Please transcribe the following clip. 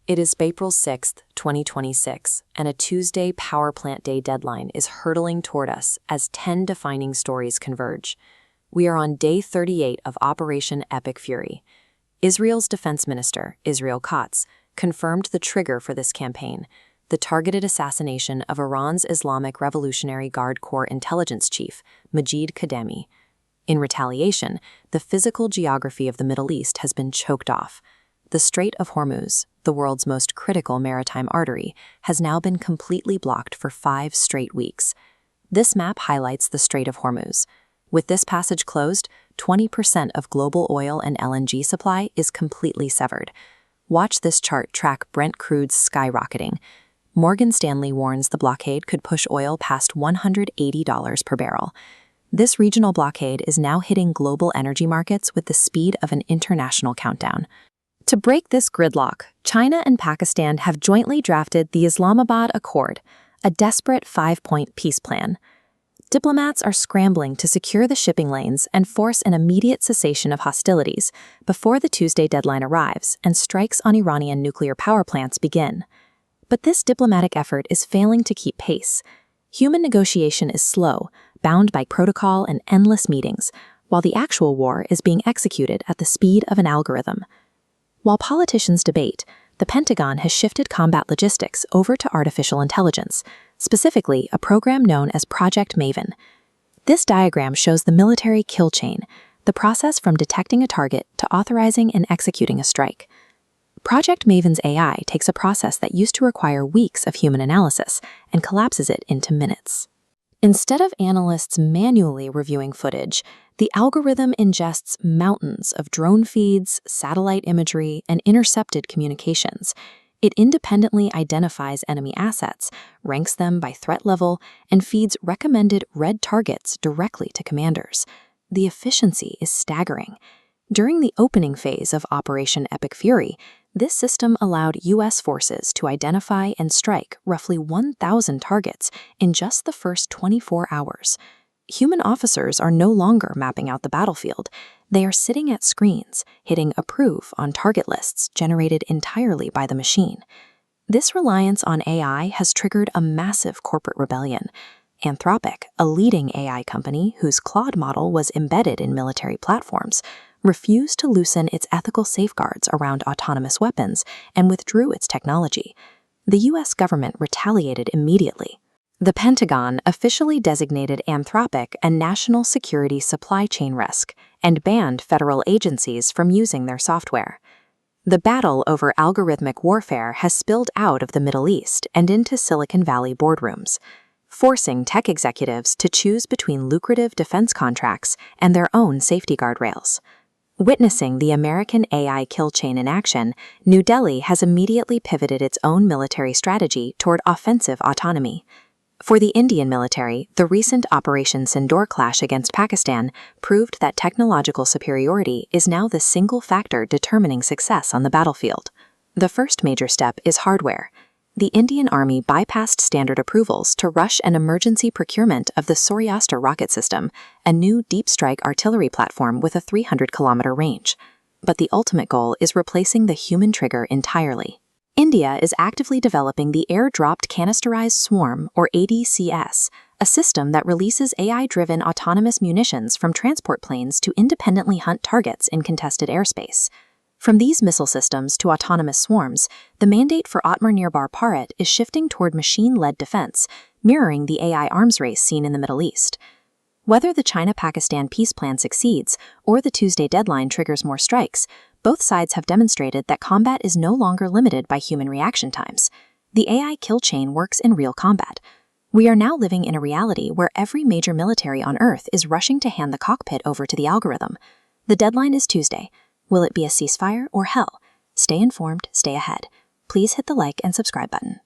It is April 6th, 2026, and a Tuesday power plant day deadline is hurtling toward us as 10 defining stories converge. We are on day 38 of Operation Epic Fury. Israel's defense minister, Israel Katz, confirmed the trigger for this campaign, the targeted assassination of Iran's Islamic Revolutionary Guard Corps intelligence chief, Majid Khademi. In retaliation, the physical geography of the Middle East has been choked off. The Strait of Hormuz, the world's most critical maritime artery, has now been completely blocked for 5 straight weeks. This map highlights the Strait of Hormuz. With this passage closed, 20% of global oil and LNG supply is completely severed. Watch this chart track Brent crude's skyrocketing. Morgan Stanley warns the blockade could push oil past $180 per barrel. This regional blockade is now hitting global energy markets with the speed of an international countdown. To break this gridlock, China and Pakistan have jointly drafted the Islamabad Accord, a desperate 5-point peace plan. Diplomats are scrambling to secure the shipping lanes and force an immediate cessation of hostilities before the Tuesday deadline arrives and strikes on Iranian nuclear power plants begin. But this diplomatic effort is failing to keep pace. Human negotiation is slow, bound by protocol and endless meetings, while the actual war is being executed at the speed of an algorithm. While politicians debate, the Pentagon has shifted combat logistics over to artificial intelligence, specifically a program known as Project Maven. This diagram shows the military kill chain, the process from detecting a target to authorizing and executing a strike. Project Maven's AI takes a process that used to require weeks of human analysis and collapses it into minutes. Instead of analysts manually reviewing footage, the algorithm ingests mountains of drone feeds, satellite imagery, and intercepted communications. It independently identifies enemy assets, ranks them by threat level, and feeds recommended red targets directly to commanders. The efficiency is staggering. During the opening phase of Operation Epic Fury, this system allowed U.S. forces to identify and strike roughly 1,000 targets in just the first 24 hours. Human officers are no longer mapping out the battlefield. They are sitting at screens, hitting approve on target lists generated entirely by the machine. This reliance on AI has triggered a massive corporate rebellion. Anthropic, a leading AI company whose Claude model was embedded in military platforms, refused to loosen its ethical safeguards around autonomous weapons and withdrew its technology. The U.S. government retaliated immediately. The Pentagon officially designated Anthropic a national security supply chain risk and banned federal agencies from using their software. The battle over algorithmic warfare has spilled out of the Middle East and into Silicon Valley boardrooms, forcing tech executives to choose between lucrative defense contracts and their own safety guardrails. Witnessing the American AI kill chain in action, New Delhi has immediately pivoted its own military strategy toward offensive autonomy. For the Indian military, the recent Operation Sindoor clash against Pakistan proved that technological superiority is now the single factor determining success on the battlefield. The first major step is hardware. The Indian Army bypassed standard approvals to rush an emergency procurement of the Suryastra rocket system, a new deep-strike artillery platform with a 300-kilometer range. But the ultimate goal is replacing the human trigger entirely. India is actively developing the Air-Dropped Canisterized Swarm, or ADC-S, a system that releases AI-driven autonomous munitions from transport planes to independently hunt targets in contested airspace. From these missile systems to autonomous swarms, the mandate for Atmar-Nirbhar Bharat is shifting toward machine-led defense, mirroring the AI arms race seen in the Middle East. Whether the China-Pakistan peace plan succeeds or the Tuesday deadline triggers more strikes, both sides have demonstrated that combat is no longer limited by human reaction times. The AI kill chain works in real combat. We are now living in a reality where every major military on Earth is rushing to hand the cockpit over to the algorithm. The deadline is Tuesday. Will it be a ceasefire or hell? Stay informed, stay ahead. Please hit the like and subscribe button.